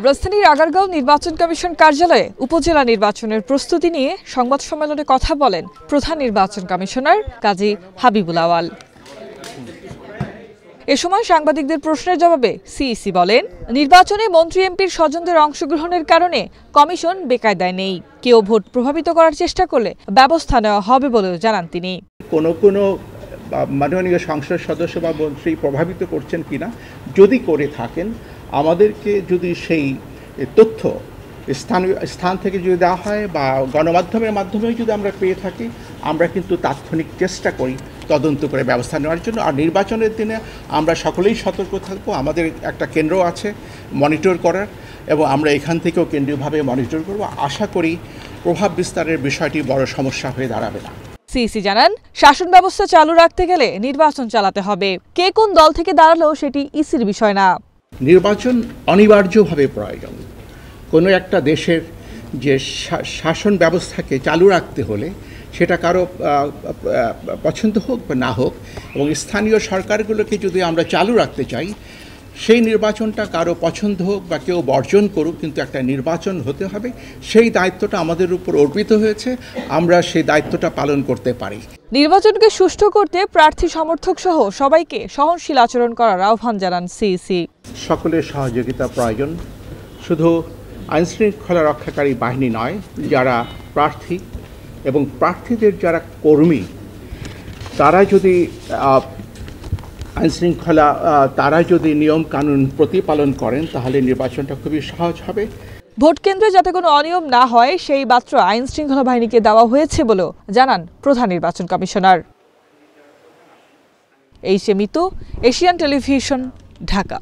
রাজধানীর আগারগাঁও নির্বাচন কমিশন কার্যালয়ে উপজেলা নির্বাচনের প্রস্তুতি নিয়ে সংবাদ সম্মেলনে কথা বলেন প্রধান নির্বাচন কমিশনার কাজী হাবিবুল আওয়াল। এ সময় সাংবাদিকদের প্রশ্নের জবাবে সিইসি বলেন, নির্বাচনে মন্ত্রী এমপির স্বজনদের অংশগ্রহণের কারণে কমিশন বেকায়দায় নেই। কেউ ভোট প্রভাবিত করার চেষ্টা করলে ব্যবস্থা নেওয়া হবে বলেও জানান তিনি। কোনো মাননীয় সংসদ সদস্য বা মন্ত্রী প্রভাবিত করছেন কিনা, যদি করে থাকেন আমাদেরকে যদি সেই তথ্য স্থান থেকে যদি দেওয়া হয় বা গণমাধ্যমের মাধ্যমেও যদি আমরা পেয়ে থাকি, আমরা কিন্তু তাৎক্ষণিক চেষ্টা করি তদন্ত করে ব্যবস্থা নেওয়ার জন্য। আর নির্বাচনের দিনে আমরা সকলেই সতর্ক থাকবো। আমাদের একটা কেন্দ্র আছে মনিটর করার, এবং আমরা এখান থেকেও কেন্দ্রীয়ভাবে মনিটর করব। আশা করি প্রভাব বিস্তারের বিষয়টি বড় সমস্যা হয়ে দাঁড়াবে না। সিইসি জানান, শাসন ব্যবস্থা চালু রাখতে গেলে নির্বাচন চালাতে হবে। কে কোন দল থেকে দাঁড়ালেও সেটি ইসির বিষয় না। নির্বাচন অনিবার্যভাবে প্রয়োজন। কোনো একটা দেশের যে শাসন ব্যবস্থাকে চালু রাখতে হলে সেটা কারো পছন্দ হোক বা না হোক, এবং স্থানীয় সরকারগুলোকে যদি আমরা চালু রাখতে চাই, সেই নির্বাচনটা কারো পছন্দ হোক বা কেউ বর্জন করুক, কিন্তু একটা নির্বাচন হতে হবে। সেই দায়িত্বটা আমাদের উপর অর্পিত হয়েছে, আমরা সেই দায়িত্বটা পালন করতে পারি। নির্বাচনকে সুষ্ঠু করতে প্রার্থী সমর্থক সহ সবাইকে সহনশীল আচরণ করার আহ্বান জানান সিইসি। সকলের সহযোগিতা প্রয়োজন। শুধু আইনশৃঙ্খলা রক্ষাকারী বাহিনী নয়, যারা প্রার্থী এবং প্রার্থীদের যারা কর্মী, তারা যদি আইনশৃঙ্খলা তারা যদি নিয়ম কানুন প্রতিপালন করেন, তাহলে নির্বাচনটা খুবই সহজ হবে। ভোট কেন্দ্রে যাতে কোনো অনিয়ম না হয় সেই বার্তা আইন শৃঙ্খলা বাহিনীকে দেওয়া হয়েছে বলেও জানান প্রধান নির্বাচন কমিশনার। H M Mitu, Asian television, Dhaka.